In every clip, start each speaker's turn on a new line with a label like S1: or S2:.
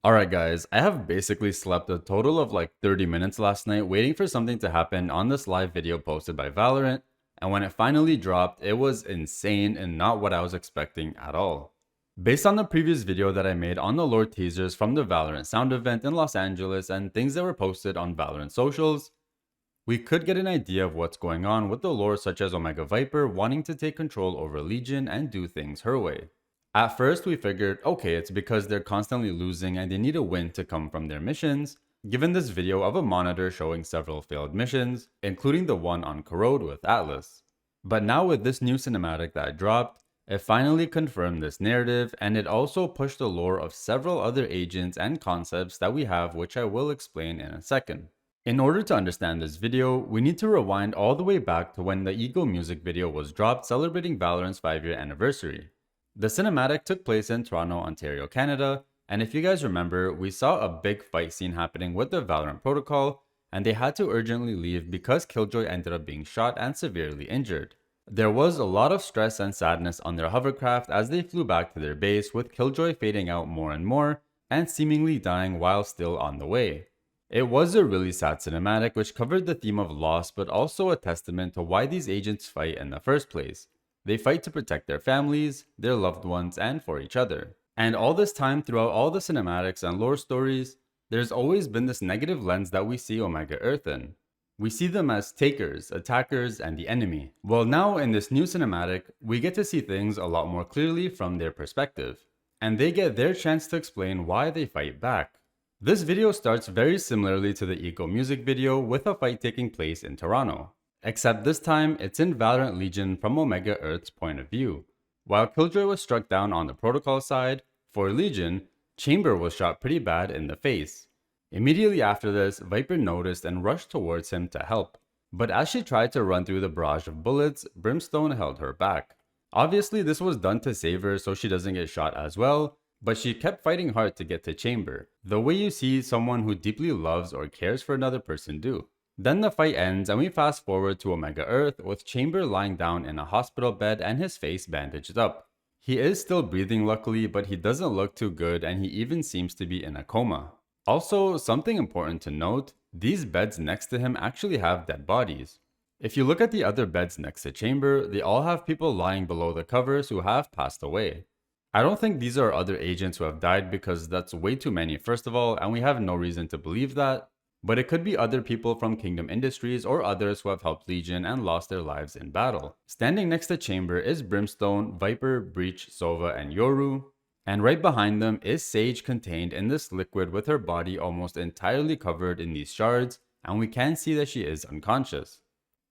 S1: Alright guys, I have basically slept a total of like 30 minutes last night waiting for something to happen on this live video posted by Valorant, and when it finally dropped, it was insane and not what I was expecting at all. Based on the previous video that I made on the lore teasers from the Valorant sound event in Los Angeles and things that were posted on Valorant socials, we could get an idea of what's going on with the lore, such as Omega Viper wanting to take control over Legion and do things her way. At first we figured, okay, it's because they're constantly losing and they need a win to come from their missions, given this video of a monitor showing several failed missions, including the one on Corrode with Atlas. But now with this new cinematic that dropped, it finally confirmed this narrative, and it also pushed the lore of several other agents and concepts that we have, which I will explain in a second. In order to understand this video, we need to rewind all the way back to when the Ego music video was dropped celebrating Valorant's 5-year anniversary. The cinematic took place in Toronto, Ontario, Canada, and if you guys remember, we saw a big fight scene happening with the Valorant protocol, and they had to urgently leave because Killjoy ended up being shot and severely injured. There was a lot of stress and sadness on their hovercraft as they flew back to their base, with Killjoy fading out more and more, and seemingly dying while still on the way. It was a really sad cinematic which covered the theme of loss, but also a testament to why these agents fight in the first place. They fight to protect their families, their loved ones, and for each other. And all this time, throughout all the cinematics and lore stories, there's always been this negative lens that we see Omega Earth in. We see them as takers, attackers, and the enemy. Well, now in this new cinematic, we get to see things a lot more clearly from their perspective. And they get their chance to explain why they fight back. This video starts very similarly to the Ego music video, with a fight taking place in Toronto. Except this time, it's in Valorant Legion from Omega Earth's point of view. While Killjoy was struck down on the protocol side, for Legion, Chamber was shot pretty bad in the face. Immediately after this, Viper noticed and rushed towards him to help. But as she tried to run through the barrage of bullets, Brimstone held her back. Obviously this was done to save her so she doesn't get shot as well, but she kept fighting hard to get to Chamber, the way you see someone who deeply loves or cares for another person do. Then the fight ends and we fast forward to Omega Earth with Chamber lying down in a hospital bed and his face bandaged up. He is still breathing luckily, but he doesn't look too good and he even seems to be in a coma. Also, something important to note, these beds next to him actually have dead bodies. If you look at the other beds next to Chamber, they all have people lying below the covers who have passed away. I don't think these are other agents who have died because that's way too many first of all, and we have no reason to believe that. But it could be other people from Kingdom Industries or others who have helped Legion and lost their lives in battle. Standing next to Chamber is Brimstone, Viper, Breach, Sova, and Yoru. And right behind them is Sage contained in this liquid with her body almost entirely covered in these shards, and we can see that she is unconscious.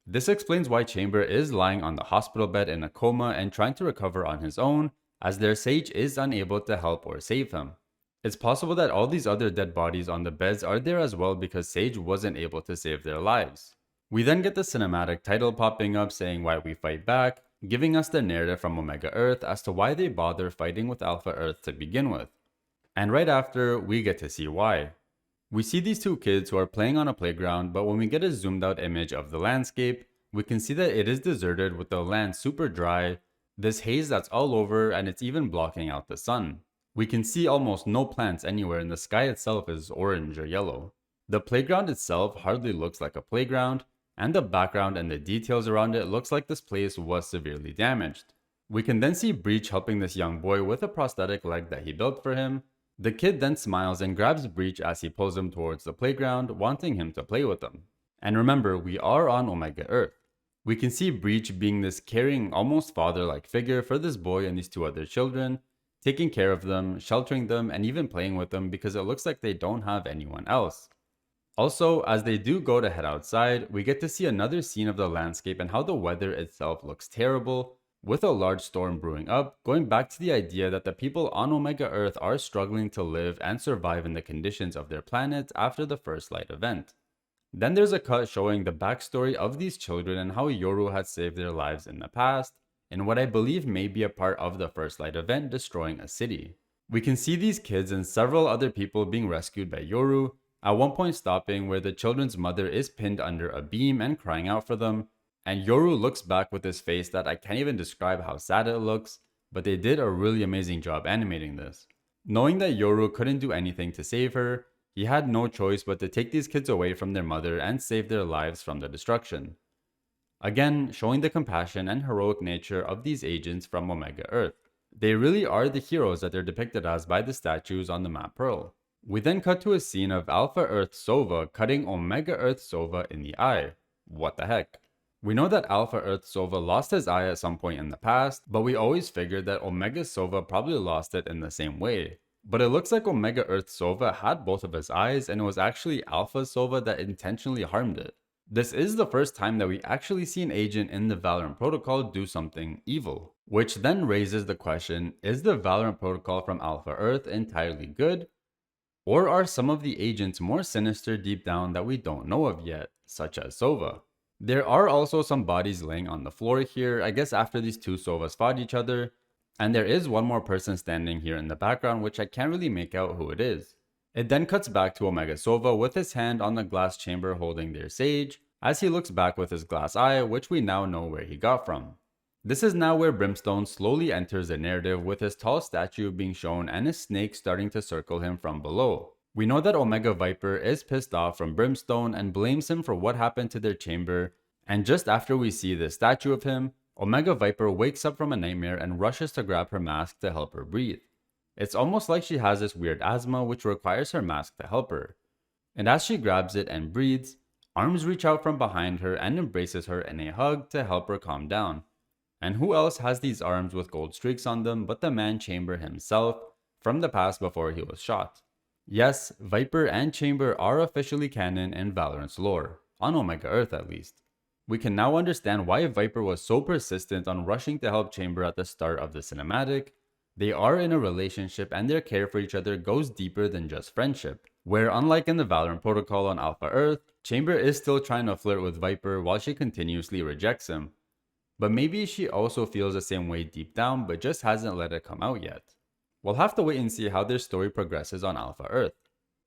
S1: This explains why Chamber is lying on the hospital bed in a coma and trying to recover on his own, as their Sage is unable to help or save him. It's possible that all these other dead bodies on the beds are there as well because Sage wasn't able to save their lives. We then get the cinematic title popping up saying why we fight back, giving us the narrative from Omega Earth as to why they bother fighting with Alpha Earth to begin with. And right after, we get to see why. We see these two kids who are playing on a playground, but when we get a zoomed out image of the landscape, we can see that it is deserted with the land super dry, this haze that's all over, and it's even blocking out the sun. We can see almost no plants anywhere and the sky itself is orange or yellow. The playground itself hardly looks like a playground, and the background and the details around it looks like this place was severely damaged. We can then see Breach helping this young boy with a prosthetic leg that he built for him. The kid then smiles and grabs Breach as he pulls him towards the playground, wanting him to play with him. And remember, we are on Omega Earth. We can see Breach being this caring, almost father-like figure for this boy and these two other children, taking care of them, sheltering them, and even playing with them because it looks like they don't have anyone else. Also, as they do go to head outside, we get to see another scene of the landscape and how the weather itself looks terrible, with a large storm brewing up, going back to the idea that the people on Omega Earth are struggling to live and survive in the conditions of their planet after the first light event. Then there's a cut showing the backstory of these children and how Yoru had saved their lives in the past, in what I believe may be a part of the first light event destroying a city. We can see these kids and several other people being rescued by Yoru, at one point stopping where the children's mother is pinned under a beam and crying out for them, and Yoru looks back with this face that I can't even describe how sad it looks, but they did a really amazing job animating this. Knowing that Yoru couldn't do anything to save her, he had no choice but to take these kids away from their mother and save their lives from the destruction. Again, showing the compassion and heroic nature of these agents from Omega Earth. They really are the heroes that they're depicted as by the statues on the map Pearl. We then cut to a scene of Alpha Earth Sova cutting Omega Earth Sova in the eye. What the heck? We know that Alpha Earth Sova lost his eye at some point in the past, but we always figured that Omega Sova probably lost it in the same way. But it looks like Omega Earth Sova had both of his eyes, and it was actually Alpha Sova that intentionally harmed it. This is the first time that we actually see an agent in the Valorant protocol do something evil. Which then raises the question, is the Valorant protocol from Alpha Earth entirely good? Or are some of the agents more sinister deep down that we don't know of yet, such as Sova? There are also some bodies laying on the floor here, I guess after these two Sovas fought each other. And there is one more person standing here in the background, which I can't really make out who it is. It then cuts back to Omega Sova with his hand on the glass chamber holding their sage, as he looks back with his glass eye, which we now know where he got from. This is now where Brimstone slowly enters the narrative with his tall statue being shown and his snake starting to circle him from below. We know that Omega Viper is pissed off from Brimstone and blames him for what happened to their chamber, and just after we see the statue of him, Omega Viper wakes up from a nightmare and rushes to grab her mask to help her breathe. It's almost like she has this weird asthma which requires her mask to help her. And as she grabs it and breathes, arms reach out from behind her and embraces her in a hug to help her calm down. And who else has these arms with gold streaks on them but the man Chamber himself from the past before he was shot? Yes, Viper and Chamber are officially canon in Valorant's lore, on Omega Earth at least. We can now understand why Viper was so persistent on rushing to help Chamber at the start of the cinematic. They are in a relationship and their care for each other goes deeper than just friendship, where unlike in the Valorant protocol on Alpha Earth, Chamber is still trying to flirt with Viper while she continuously rejects him. But maybe she also feels the same way deep down but just hasn't let it come out yet. We'll have to wait and see how their story progresses on Alpha Earth.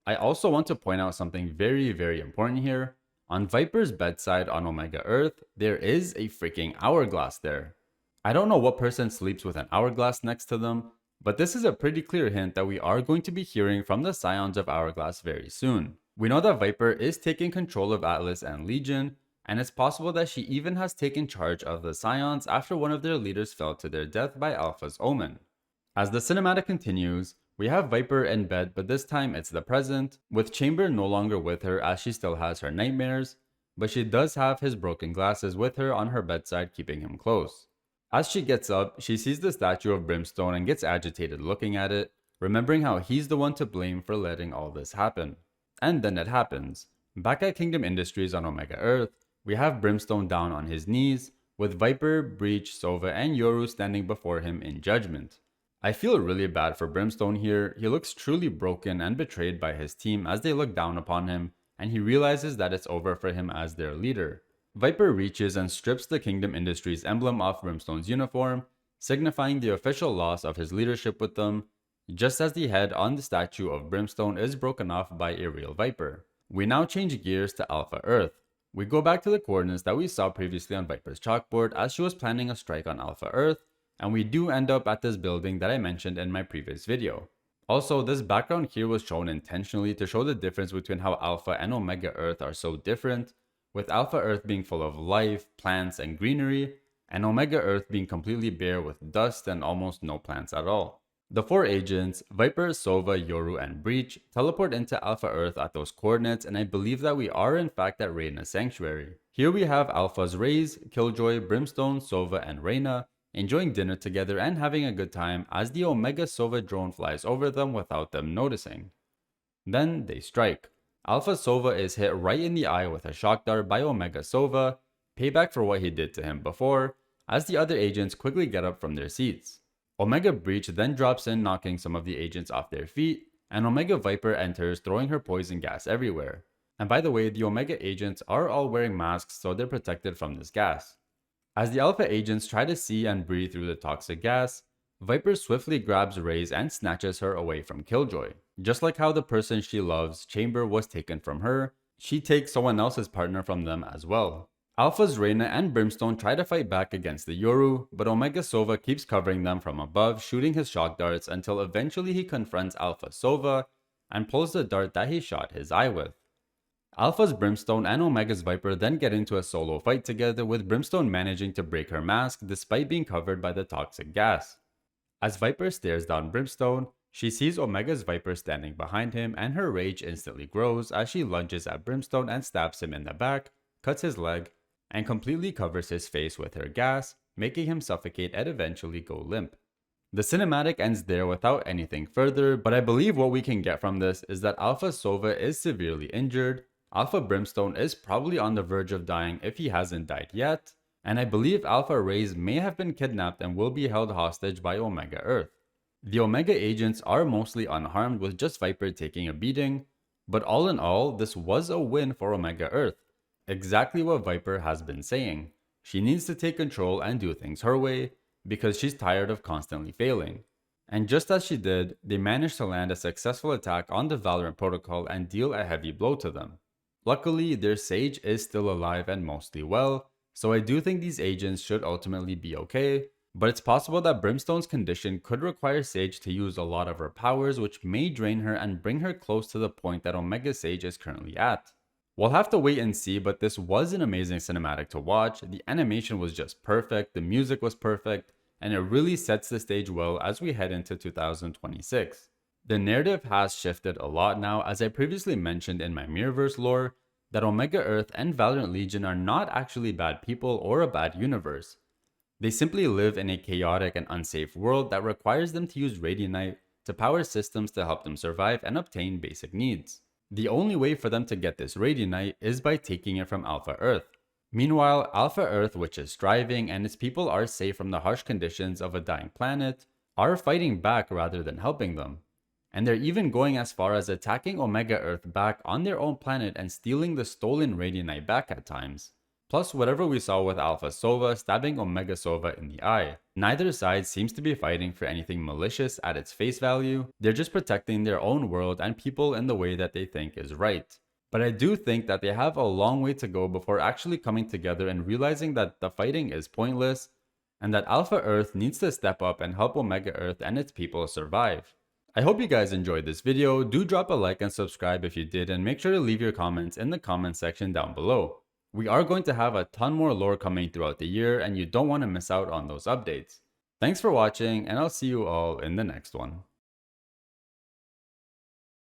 S1: I also want to point out something very important here. On Viper's bedside on Omega Earth, there is a freaking hourglass there. I don't know what person sleeps with an hourglass next to them, but this is a pretty clear hint that we are going to be hearing from the Scions of Hourglass very soon. We know that Viper is taking control of Atlas and Legion, and it's possible that she even has taken charge of the Scions after one of their leaders fell to their death by Alpha's Omen. As the cinematic continues, we have Viper in bed, but this time it's the present, with Chamber no longer with her as she still has her nightmares, but she does have his broken glasses with her on her bedside keeping him close. As she gets up, she sees the statue of Brimstone and gets agitated looking at it, remembering how he's the one to blame for letting all this happen. And then it happens. Back at Kingdom Industries on Omega Earth, we have Brimstone down on his knees, with Viper, Breach, Sova, and Yoru standing before him in judgment. I feel really bad for Brimstone here. He looks truly broken and betrayed by his team as they look down upon him, and he realizes that it's over for him as their leader. Viper reaches and strips the Kingdom Industries emblem off Brimstone's uniform, signifying the official loss of his leadership with them, just as the head on the statue of Brimstone is broken off by a real Viper. We now change gears to Alpha Earth. We go back to the coordinates that we saw previously on Viper's chalkboard as she was planning a strike on Alpha Earth, and we do end up at this building that I mentioned in my previous video. Also, this background here was shown intentionally to show the difference between how Alpha and Omega Earth are so different, with Alpha Earth being full of life, plants, and greenery, and Omega Earth being completely bare with dust and almost no plants at all. The four agents, Viper, Sova, Yoru, and Breach, teleport into Alpha Earth at those coordinates, and I believe that we are in fact at Reyna's sanctuary. Here we have Alpha's Raze, Killjoy, Brimstone, Sova, and Reyna, enjoying dinner together and having a good time as the Omega Sova drone flies over them without them noticing. Then they strike. Alpha Sova is hit right in the eye with a shock dart by Omega Sova, payback for what he did to him before, as the other agents quickly get up from their seats. Omega Breach then drops in, knocking some of the agents off their feet, and Omega Viper enters, throwing her poison gas everywhere. And by the way, the Omega agents are all wearing masks so they're protected from this gas. As the Alpha agents try to see and breathe through the toxic gas, Viper swiftly grabs Raze and snatches her away from Killjoy. Just like how the person she loves, Chamber, was taken from her, she takes someone else's partner from them as well. Alpha's Reina and Brimstone try to fight back against the Yoru, but Omega Sova keeps covering them from above, shooting his shock darts until eventually he confronts Alpha Sova and pulls the dart that he shot his eye with. Alpha's Brimstone and Omega's Viper then get into a solo fight together, with Brimstone managing to break her mask despite being covered by the toxic gas. As Viper stares down Brimstone, she sees Omega's Viper standing behind him, and her rage instantly grows as she lunges at Brimstone and stabs him in the back, cuts his leg, and completely covers his face with her gas, making him suffocate and eventually go limp. The cinematic ends there without anything further, but I believe what we can get from this is that Alpha Sova is severely injured, Alpha Brimstone is probably on the verge of dying if he hasn't died yet, and I believe Alpha Rays may have been kidnapped and will be held hostage by Omega Earth. The Omega agents are mostly unharmed, with just Viper taking a beating, but all in all, this was a win for Omega Earth. Exactly what Viper has been saying. She needs to take control and do things her way, because she's tired of constantly failing. And just as she did, they managed to land a successful attack on the Valorant protocol and deal a heavy blow to them. Luckily, their Sage is still alive and mostly well, so I do think these agents should ultimately be okay, but it's possible that Brimstone's condition could require Sage to use a lot of her powers, which may drain her and bring her close to the point that Omega Sage is currently at. We'll have to wait and see, but this was an amazing cinematic to watch. The animation was just perfect, the music was perfect, and it really sets the stage well as we head into 2026. The narrative has shifted a lot now, as I previously mentioned in my Mirrorverse lore, that Omega Earth and Valorant Legion are not actually bad people or a bad universe. They simply live in a chaotic and unsafe world that requires them to use Radianite to power systems to help them survive and obtain basic needs. The only way for them to get this Radianite is by taking it from Alpha Earth. Meanwhile, Alpha Earth, which is thriving and its people are safe from the harsh conditions of a dying planet, are fighting back rather than helping them. And they're even going as far as attacking Omega Earth back on their own planet and stealing the stolen Radianite back at times. Plus, whatever we saw with Alpha Sova stabbing Omega Sova in the eye. Neither side seems to be fighting for anything malicious at its face value, they're just protecting their own world and people in the way that they think is right. But I do think that they have a long way to go before actually coming together and realizing that the fighting is pointless, and that Alpha Earth needs to step up and help Omega Earth and its people survive. I hope you guys enjoyed this video. Do drop a like and subscribe if you did, and make sure to leave your comments in the comment section down below. We are going to have a ton more lore coming throughout the year, and you don't want to miss out on those updates. Thanks for watching, and I'll see you all in the next one.